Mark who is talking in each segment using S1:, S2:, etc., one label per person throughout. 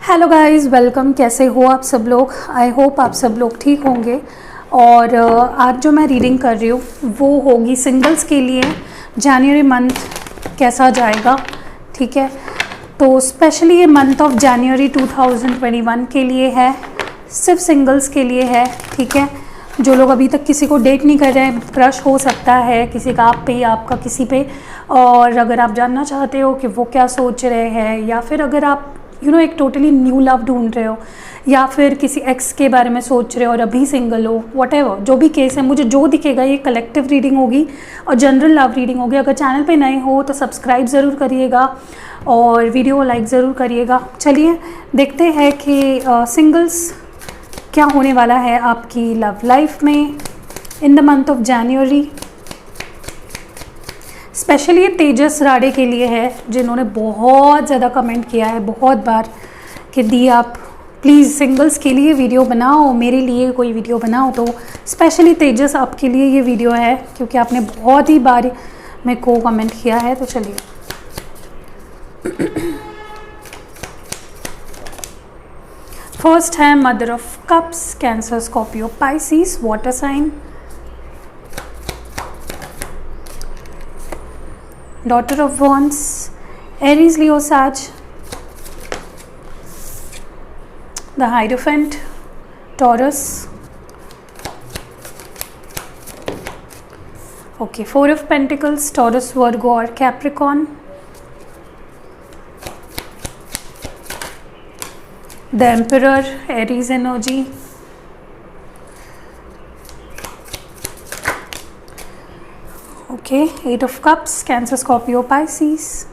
S1: Hello guys, welcome. कैसे हो आप सब लोग? आई होप आप सब लोग ठीक होंगे। और आज जो मैं रीडिंग कर रही हूँ वो होगी सिंगल्स के लिए। जनवरी मंथ कैसा जाएगा, ठीक है। तो स्पेशली ये मंथ ऑफ जनवरी 2021 के लिए है, सिर्फ सिंगल्स के लिए है, ठीक है। जो लोग अभी तक किसी को डेट नहीं कर रहे हैं, क्रश हो सकता है किसी का आप पे या आपका किसी पे, और अगर आप जानना चाहते हो कि वो क्या सोच रहे हैं, या फिर अगर आप एक टोटली न्यू लव ढूंढ रहे हो, या फिर किसी एक्स के बारे में सोच रहे हो और अभी सिंगल हो, व्हाटएवर जो भी केस है, मुझे जो दिखेगा ये कलेक्टिव रीडिंग होगी और जनरल लव रीडिंग होगी। अगर चैनल पे नए हो तो सब्सक्राइब ज़रूर करिएगा और वीडियो लाइक ज़रूर करिएगा। चलिए देखते हैं कि सिंगल्स क्या होने वाला है आपकी लव लाइफ में in the month of January. Specially ये तेजस राडे के लिए है, जिन्होंने बहुत ज़्यादा कमेंट किया है बहुत बार कि दी आप प्लीज़ सिंगल्स के लिए वीडियो बनाओ, मेरे लिए कोई वीडियो बनाओ। तो स्पेशली तेजस आपके लिए ये वीडियो है, क्योंकि आपने बहुत ही बार मेरे को कमेंट किया है। तो चलिए फर्स्ट है mother of cups, Cancer, Scorpio, Pisces, water sign. Daughter of Wands, Aries, Leo, Sag. The Hierophant, Taurus. Okay, Four of Pentacles, Taurus, Virgo or Capricorn. The Emperor, Aries energy. Okay, Eight of Cups, Cancer, Scorpio, Pisces.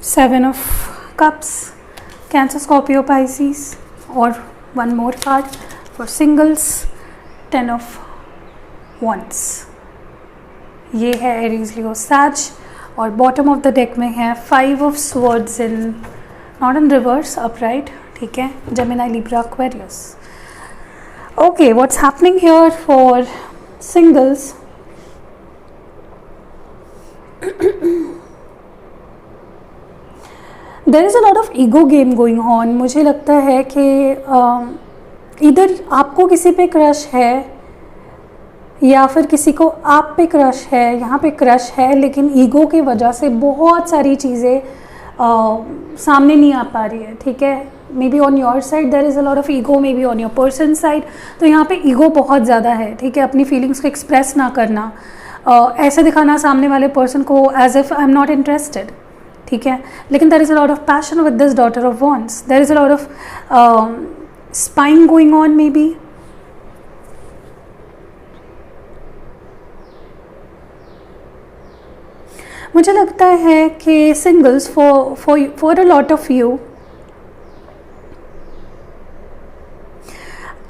S1: Seven of Cups, Cancer, Scorpio, Pisces. और one more card for singles, Ten of Wands. ये है Aries, Leo, Sag। और bottom of the deck में है five of swords in not in reverse, upright, ठीक है। Gemini, Libra, Aquarius. Okay, what's happening here for singles. There is a lot of ego game going on. मुझे लगता है कि इधर आपको किसी पे क्रश है या फिर किसी को आप पे क्रश है, यहाँ पे क्रश है, लेकिन ईगो की वजह से बहुत सारी चीज़ें सामने नहीं आ पा रही है, ठीक है। Maybe on your side there is a lot of ego, maybe on your person side. तो यहाँ पे ईगो बहुत ज़्यादा है, ठीक है। अपनी फीलिंग्स को एक्सप्रेस ना करना, ऐसे दिखाना सामने वाले पर्सन को as if I am not interested, ठीक है। लेकिन there is a lot of passion with this daughter of wands. There is a lot of spying going on maybe. मुझे लगता है कि singles for a lot of you,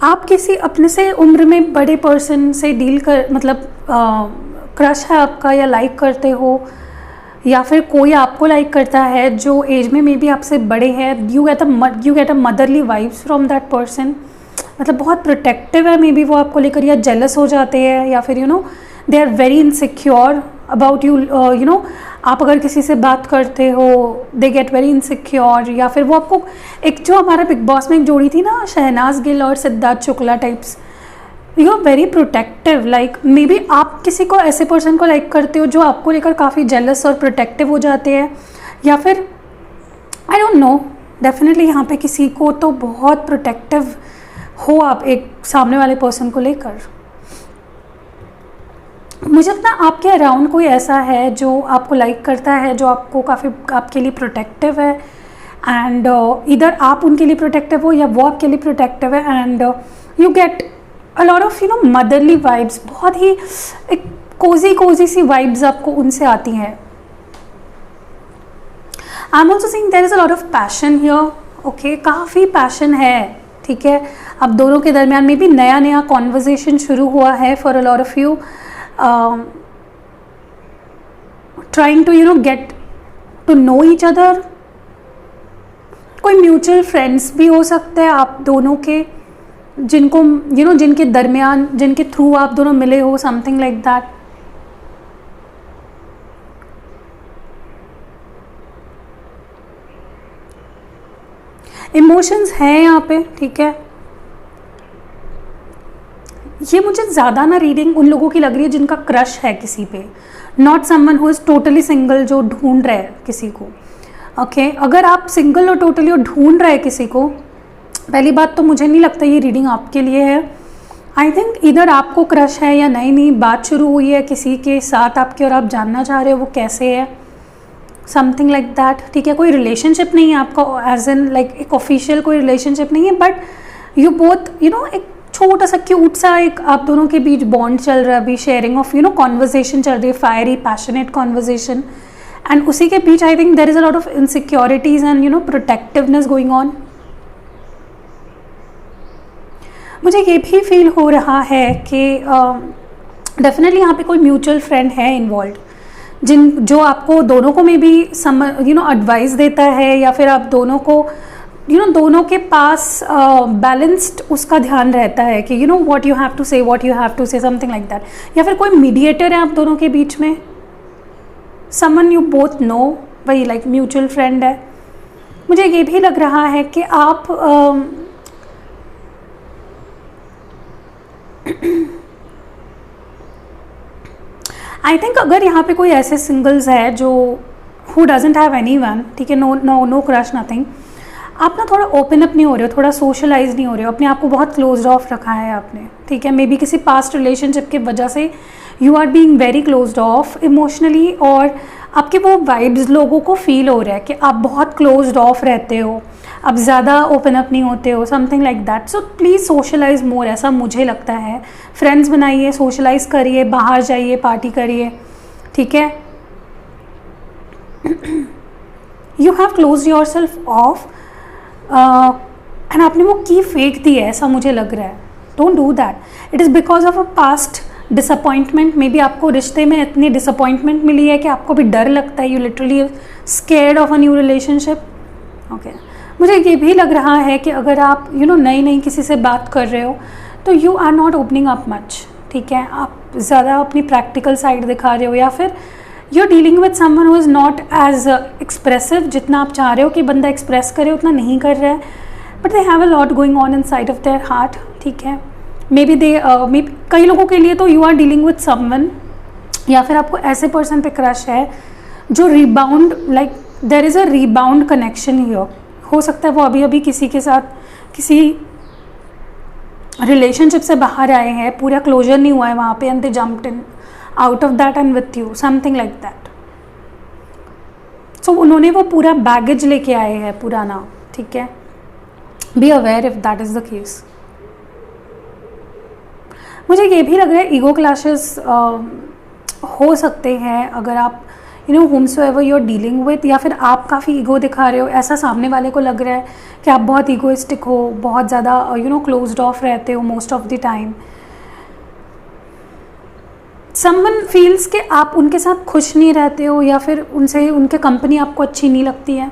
S1: आप किसी अपने से उम्र में बड़े पर्सन से डील कर, मतलब क्रश है आपका या लाइक करते हो, या फिर कोई आपको लाइक करता है जो एज में मे बी आपसे बड़े हैं। You get a motherly vibes from that person. मतलब बहुत प्रोटेक्टिव है मे बी वो आपको लेकर, या जेलस हो जाते हैं, या फिर they are very insecure about you. आप अगर किसी से बात करते हो, दे गेट वेरी इनसिक्योर। या फिर वो आपको, एक जो हमारा बिग बॉस में एक जोड़ी थी ना, शहनाज गिल और Siddharth Shukla types, you are very protective. Like maybe आप किसी को, ऐसे पर्सन को लाइक करते हो जो आपको लेकर काफ़ी जेलस और प्रोटेक्टिव हो जाते हैं, या फिर आई डोंट नो, डेफिनेटली यहाँ पे किसी को तो बहुत प्रोटेक्टिव हो आप एक सामने वाले पर्सन को लेकर। मुझे लगता है आपके अराउंड कोई ऐसा है जो आपको लाइक करता है, जो आपको काफ़ी आपके लिए प्रोटेक्टिव है, एंड इधर आप उनके लिए प्रोटेक्टिव हो या वो आपके लिए प्रोटेक्टिव है, and you get a lot of motherly vibes. बहुत ही एक कोजी सी वाइब्स आपको उनसे आती हैं। I am also seeing there is a lot of passion here. Okay, काफ़ी पैशन है, ठीक है। अब दोनों के दरमियान में भी नया कॉन्वर्जेशन शुरू हुआ है for a lot of you, trying to get to know each other। कोई म्यूचुअल फ्रेंड्स भी हो सकते हैं आप दोनों के, जिनको जिनके दरमियान, जिनके थ्रू आप दोनों मिले हो, समथिंग लाइक दैट। इमोशंस हैं यहाँ पे, ठीक है। ये मुझे ज़्यादा ना रीडिंग उन लोगों की लग रही है जिनका क्रश है किसी पे, not someone who is totally single जो ढूंढ रहे हैं किसी को। ओके अगर आप सिंगल और टोटली और ढूंढ रहे हैं किसी को, पहली बात तो मुझे नहीं लगता ये रीडिंग आपके लिए है। आई थिंक इधर आपको क्रश है या नहीं, बात शुरू हुई है किसी के साथ आपके और आप जानना चाह रहे हो वो कैसे है, समथिंग लाइक दैट, ठीक है। कोई रिलेशनशिप नहीं है आपका, एज इन लाइक एक ऑफिशियल कोई रिलेशनशिप नहीं है, बट यू बोथ एक छोटा सा क्यूट सा एक आप दोनों के बीच बॉन्ड चल रहा है अभी, शेयरिंग ऑफ कॉन्वर्जेशन चल रही है, फायरी पैशनेट कॉन्वर्जेशन, एंड उसी के बीच I think there is a lot of insecurities and protectiveness going on. मुझे ये भी फील हो रहा है कि डेफिनेटली यहाँ पे कोई म्यूचुअल फ्रेंड है इन्वॉल्व, जो आपको दोनों को मे बी एडवाइस देता है, या फिर आप दोनों को दोनों के पास बैलेंस्ड उसका ध्यान रहता है कि what you have to say something like that, या फिर कोई मीडिएटर है आप दोनों के बीच में, समवन यू बोथ नो, वही लाइक म्यूचुअल फ्रेंड है। मुझे ये भी लग रहा है कि आप आई थिंक अगर यहाँ पे कोई ऐसे सिंगल्स है जो हु डजेंट हैव एनीवन, ठीक है, नो क्रश नथिंग, आप ना थोड़ा ओपन अप नहीं हो रहे हो, थोड़ा सोशलाइज नहीं हो रहे हो, अपने आप को बहुत क्लोज ऑफ रखा है आपने, ठीक है। मे बी किसी पास्ट रिलेशनशिप की वजह से you are being very closed off emotionally, और आपके वो वाइब्स लोगों को फील हो रहा है कि आप बहुत क्लोज्ड ऑफ रहते हो, आप ज़्यादा ओपन अप नहीं होते हो, something like that. So please socialize more, ऐसा मुझे लगता है। फ्रेंड्स बनाइए, सोशलाइज करिए, बाहर जाइए, पार्टी करिए, ठीक है। You have close your self of and आपने वो की फेंक दी है, ऐसा मुझे लग रहा है। Don't do that, it is because of a past disappointment. May be आपको रिश्ते में इतनी डिसअपॉइंटमेंट मिली है कि आपको भी डर लगता है, you literally scared of a new relationship. Okay मुझे ये भी लग रहा है कि अगर आप नई किसी से बात कर रहे हो तो you are not opening up much, ठीक है। आप ज़्यादा अपनी प्रैक्टिकल साइड दिखा रहे हो, या फिर you are dealing with someone who is not as expressive, जितना आप चाह रहे हो कि बंदा एक्सप्रेस करे उतना नहीं कर रहा है, but they have a lot going on inside of their heart, ठीक है। मे बी कई लोगों के लिए तो you are dealing with someone, या फिर आपको ऐसे पर्सन पे क्रश है जो rebound, like there is a rebound connection here. हो सकता है वो अभी अभी किसी के साथ किसी रिलेशनशिप से बाहर आए हैं, पूरा क्लोजर नहीं हुआ है वहाँ पे, and they jumped in out of that and with you, something like that. So उन्होंने वो पूरा बैगेज लेके आए हैं पुराना, ठीक है। Be aware if that is the case. मुझे ये भी लग रहा है ईगो क्लैशेस हो सकते हैं अगर आप whomsoever you're dealing with, या फिर आप काफ़ी ईगो दिखा रहे हो, ऐसा सामने वाले को लग रहा है कि आप बहुत ईगोइस्टिक हो, बहुत ज़्यादा क्लोज्ड ऑफ रहते हो most of the time. Someone feels कि आप उनके साथ खुश नहीं रहते हो, या फिर उनसे उनके कंपनी आपको अच्छी नहीं लगती है।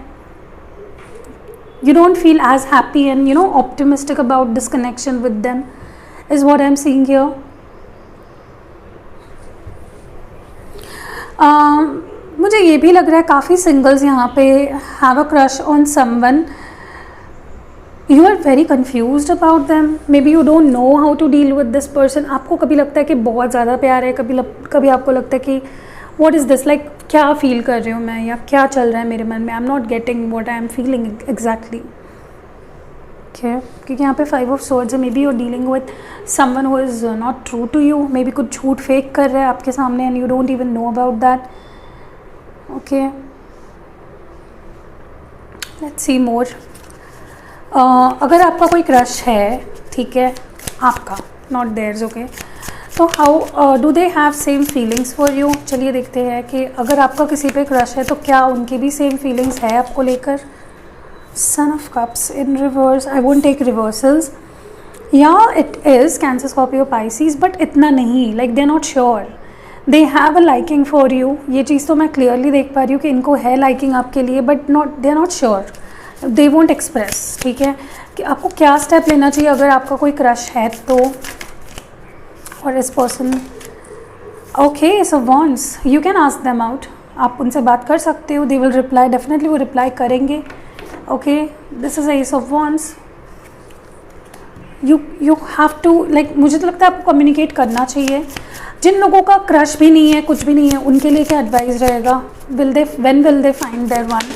S1: You don't feel as happy and optimistic about this connection with them is what I am seeing here. मुझे ये भी लग रहा है काफ़ी सिंगल्स यहाँ पे have a crush on someone, you are very confused about them, maybe you don't know how to deal with this person. आपको कभी लगता है कि बहुत ज़्यादा प्यार है, कभी आपको लगता है कि व्हाट इज़ दिस, लाइक क्या फील कर रही हूँ मैं, या क्या चल रहा है मेरे मन में, I am not getting what I am feeling exactly, ठीक है। क्योंकि यहाँ पे 5 ऑफ सवर्ड्स है, maybe you are dealing with someone who is not true to you, maybe कुछ झूठ फेक कर रहा है आपके सामने and you don't even know about that. Okay let's see more. अगर आपका कोई क्रश है, ठीक है, आपका नॉट देयर्स, ओके, तो how do they have same feelings for you. चलिए देखते हैं कि अगर आपका किसी पे क्रश है तो क्या उनकी भी सेम फीलिंग्स है आपको लेकर। Son of cups in reverse, I won't take reversals, या it is Cancer, Scorpio, Pisces, but इतना नहीं, like they are not sure, they have a liking for you. ये चीज़ तो मैं क्लियरली देख पा रही हूँ कि इनको है लाइकिंग आपके लिए, but not, they are not sure, they won't express, ठीक है। कि आपको क्या स्टेप लेना चाहिए अगर आपका कोई क्रश है तो, और इस person. Okay, so wands, you can ask them out, आप उनसे बात कर सकते हो, दे विल रिप्लाई, डेफिनेटली वो रिप्लाई करेंगे। Okay, this is ace of wands. You have to like, मुझे तो लगता है आपको कम्युनिकेट करना चाहिए। जिन लोगों का क्रश भी नहीं है, कुछ भी नहीं है, उनके लिए क्या एडवाइस रहेगा? When will they find their one?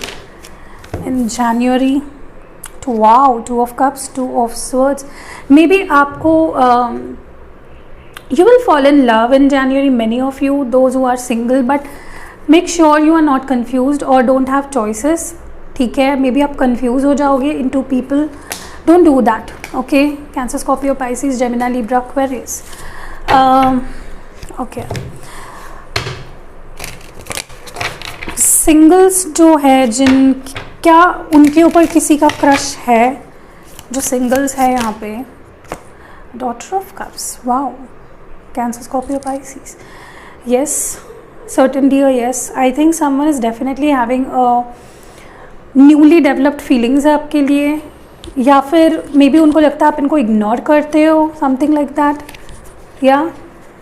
S1: In January. Wow, 2 of cups, 2 of swords। Maybe आपको you will fall in love in January, many of you, those who are single, but make sure you are not confused or don't have choices, ठीक है? Maybe आप confuse हो जाओगे into people, don't do that, okay? Cancer, Scorpio, Pisces, Gemini, Libra, Aquarius। okay, singles जो है, जिन क्या उनके ऊपर किसी का क्रश है? जो सिंगल्स है यहाँ पे, daughter of cups, wow, cancer, Scorpio, Pisces, yes, certainly, yes, I think someone is definitely having newly developed feelings है आपके लिए, या फिर मे बी उनको लगता है आप इनको इग्नोर करते हो, समथिंग लाइक दैट, या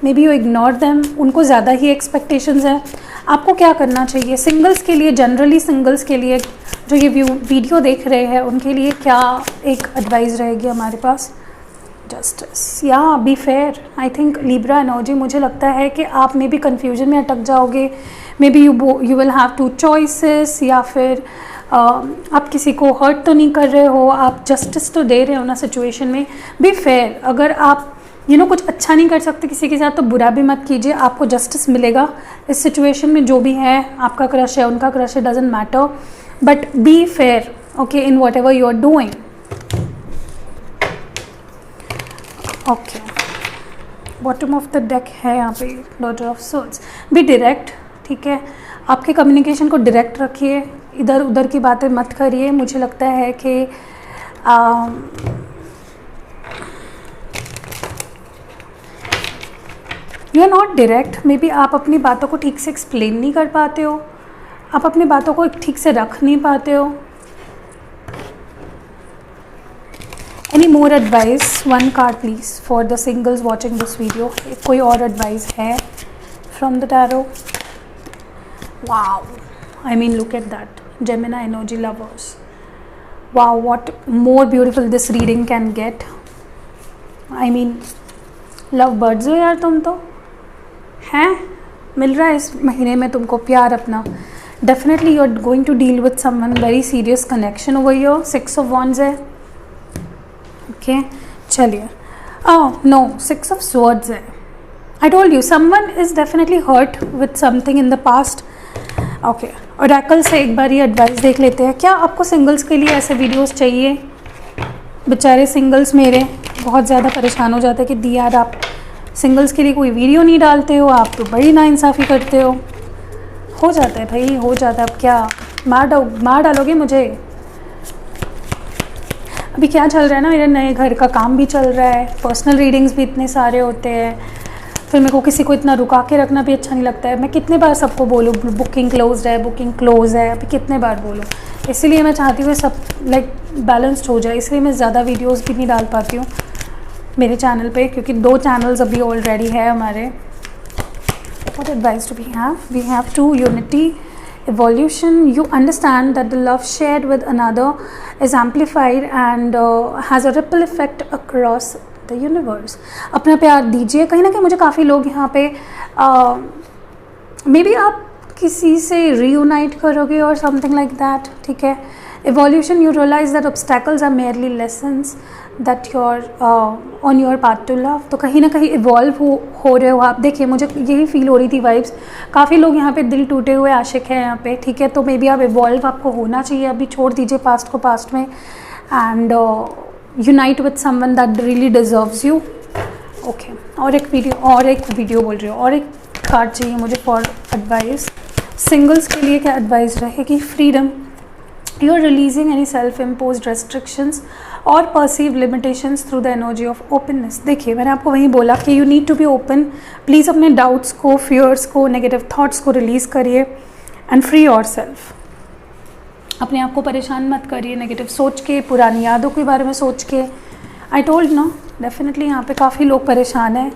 S1: may be you ignore them, उनको ज़्यादा ही एक्सपेक्टेशंस है। आपको क्या करना चाहिए सिंगल्स के लिए? जनरली सिंगल्स के लिए जो ये वीडियो देख रहे हैं उनके लिए क्या एक एडवाइस रहेगी हमारे पास? जस्टिस, या be fair. I think Libra energy, मुझे लगता है कि आप मे बी कन्फ्यूजन में अटक जाओगे, may be you will have 2 choices, या फिर आप किसी को हर्ट तो नहीं कर रहे हो, आप जस्टिस तो दे रहे हो ना सिचुएशन में। Be fair. अगर आप कुछ अच्छा नहीं कर सकते किसी के साथ तो बुरा भी मत कीजिए, आपको जस्टिस मिलेगा इस सिचुएशन में। जो भी है, आपका क्रश है, उनका क्रश है, doesn't matter, but be fair, okay, in whatever you are doing. Okay, bottom of the deck है यहाँ पे daughter of swords. Be direct, ठीक है? आपके कम्युनिकेशन को डायरेक्ट रखिए, इधर उधर की बातें मत करिए। मुझे लगता है कि you are not direct, maybe आप अपनी बातों को ठीक से एक्सप्लेन नहीं कर पाते हो, आप अपनी बातों को ठीक से रख नहीं पाते हो। Any more advice? 1 card please for the singles watching this video. कोई और एडवाइस है from the tarot? Wow, I mean look at that, Gemini energy lovers, wow, what more beautiful this reading can get. I mean love birds हो यार तुम तो, हैं? मिल रहा है इस महीने में तुमको प्यार अपना। Definitely you are going to deal with someone very serious connection over your. 6 of wands है, ओके, चलिए। नो, 6 of swords है। I told you someone is definitely hurt with something in the past. Okay, oracle से एक बार ये advice देख लेते हैं। क्या आपको सिंगल्स के लिए ऐसे वीडियोस चाहिए? बेचारे सिंगल्स मेरे बहुत ज़्यादा परेशान हो जाते हैं कि दी यार आप सिंगल्स के लिए कोई वीडियो नहीं डालते हो, आप तो बड़ी नाइंसाफ़ी करते हो जाता है भाई, हो जाता है। अब क्या मार डालोगे मुझे? अभी क्या चल रहा है ना, मेरे नए घर का काम भी चल रहा है, पर्सनल रीडिंग्स भी इतने सारे होते हैं, फिर मेरे को किसी को इतना रुका के रखना भी अच्छा नहीं लगता है। मैं कितने बार सबको बोलूँ बुकिंग क्लोज है, बुकिंग क्लोज है, अभी कितने बार बोलूँ? इसीलिए मैं चाहती हूँ सब लाइक बैलेंस्ड हो जाए, इसलिए मैं ज़्यादा वीडियोस भी नहीं डाल पाती हूँ मेरे चैनल पे, क्योंकि 2 चैनल्स अभी ऑलरेडी है हमारे। What advice do we have? We have 2, unity, evolution. You understand that the love shared with another is amplified and has a ripple effect across the universe. अपना प्यार दीजिए। कहीं ना कहीं मुझे काफ़ी लोग यहाँ पे मे बी आप किसी से reunite करोगे और something like that, ठीक है? Evolution, you realize that obstacles are merely lessons that you're on your path to love. तो कहीं ना कहीं इवॉल्व हो रहे हो आप। देखिए मुझे यही फील हो रही थी वाइब्स, काफ़ी लोग यहाँ पे दिल टूटे हुए आशिक हैं यहाँ पे, ठीक है? तो मे बी आप इवॉल्व आपको होना चाहिए, अभी छोड़ दीजिए पास्ट को पास्ट में and unite with someone that really deserves you. Okay, और एक वीडियो बोल रही हूँ, और एक कार्ड चाहिए मुझे फॉर एडवाइस। सिंगल्स के लिए क्या एडवाइस रहेगी? Freedom, you are releasing any self-imposed restrictions or perceived limitations through the energy of openness। देखिए मैंने आपको वहीं बोला कि you need to be open। Please अपने डाउट्स को, फियर्स को, नेगेटिव थॉट्स को रिलीज़ करिए एंड फ्री योरसेल्फ। अपने आप को परेशान मत करिए नेगेटिव सोच के, पुरानी यादों के बारे में सोच के। आई टोल्ड नो, डेफिनेटली यहाँ पे काफ़ी लोग परेशान हैं।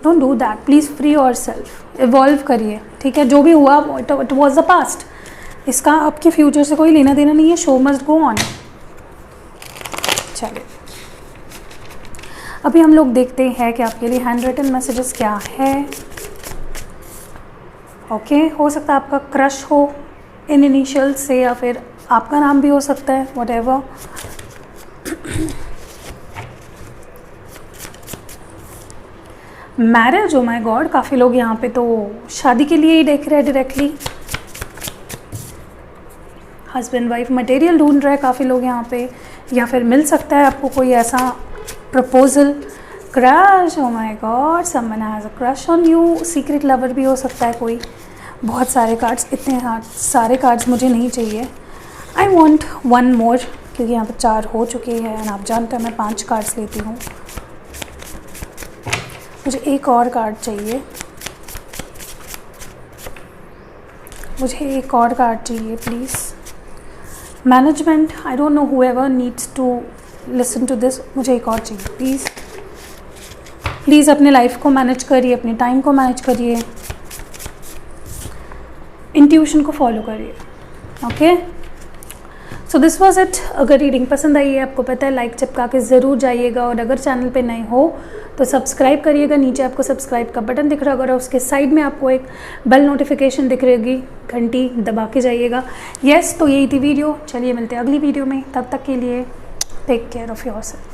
S1: Don't do that, please free your self, evolve करिए, ठीक है। जो भी हुआ इट वॉज द पास्ट, इसका आपके फ्यूचर से कोई लेना देना नहीं है। Show must go on. चलिए अभी हम लोग देखते हैं कि आपके लिए हैंड रिटन मैसेजेस क्या है। ओके, हो सकता है आपका क्रश हो इन इनिशियल से, या फिर आपका नाम भी हो सकता है, whatever. Marriage, oh my God, काफ़ी लोग यहाँ पे तो शादी के लिए ही देख रहे हैं डायरेक्टली। हस्बैंड वाइफ मटेरियल ढूंढ रहे हैं काफ़ी लोग यहाँ पे, या फिर मिल सकता है आपको कोई ऐसा proposal. Crush, oh my God, someone has a crush on you. Secret lover भी हो सकता है कोई। बहुत सारे कार्ड्स, इतने सारे कार्ड्स मुझे नहीं चाहिए। आई वॉन्ट वन मोर, क्योंकि यहाँ पर 4 हो चुके हैं एंड आप जानते हैं मैं 5 कार्ड्स लेती हूँ। मुझे एक और कार्ड चाहिए, मुझे एक और कार्ड चाहिए please. Management, I don't know whoever needs to listen to this, मुझे एक और चाहिए प्लीज़। प्लीज़ अपने लाइफ को मैनेज करिए, अपने टाइम को मैनेज करिए, इंट्यूशन को फॉलो करिए। Okay, so this was it. अगर रीडिंग पसंद आई है, आपको पता है, लाइक चिपका के ज़रूर जाइएगा, और अगर चैनल पे नए हो तो सब्सक्राइब करिएगा। नीचे आपको सब्सक्राइब का बटन दिख रहा होगा, और उसके साइड में आपको एक बेल नोटिफिकेशन दिख रहेगी, घंटी दबा के जाइएगा। यस, तो यही थी वीडियो। चलिए मिलते हैं अगली वीडियो में, तब तक के लिए टेक केयर ऑफ़ योरसेल्फ।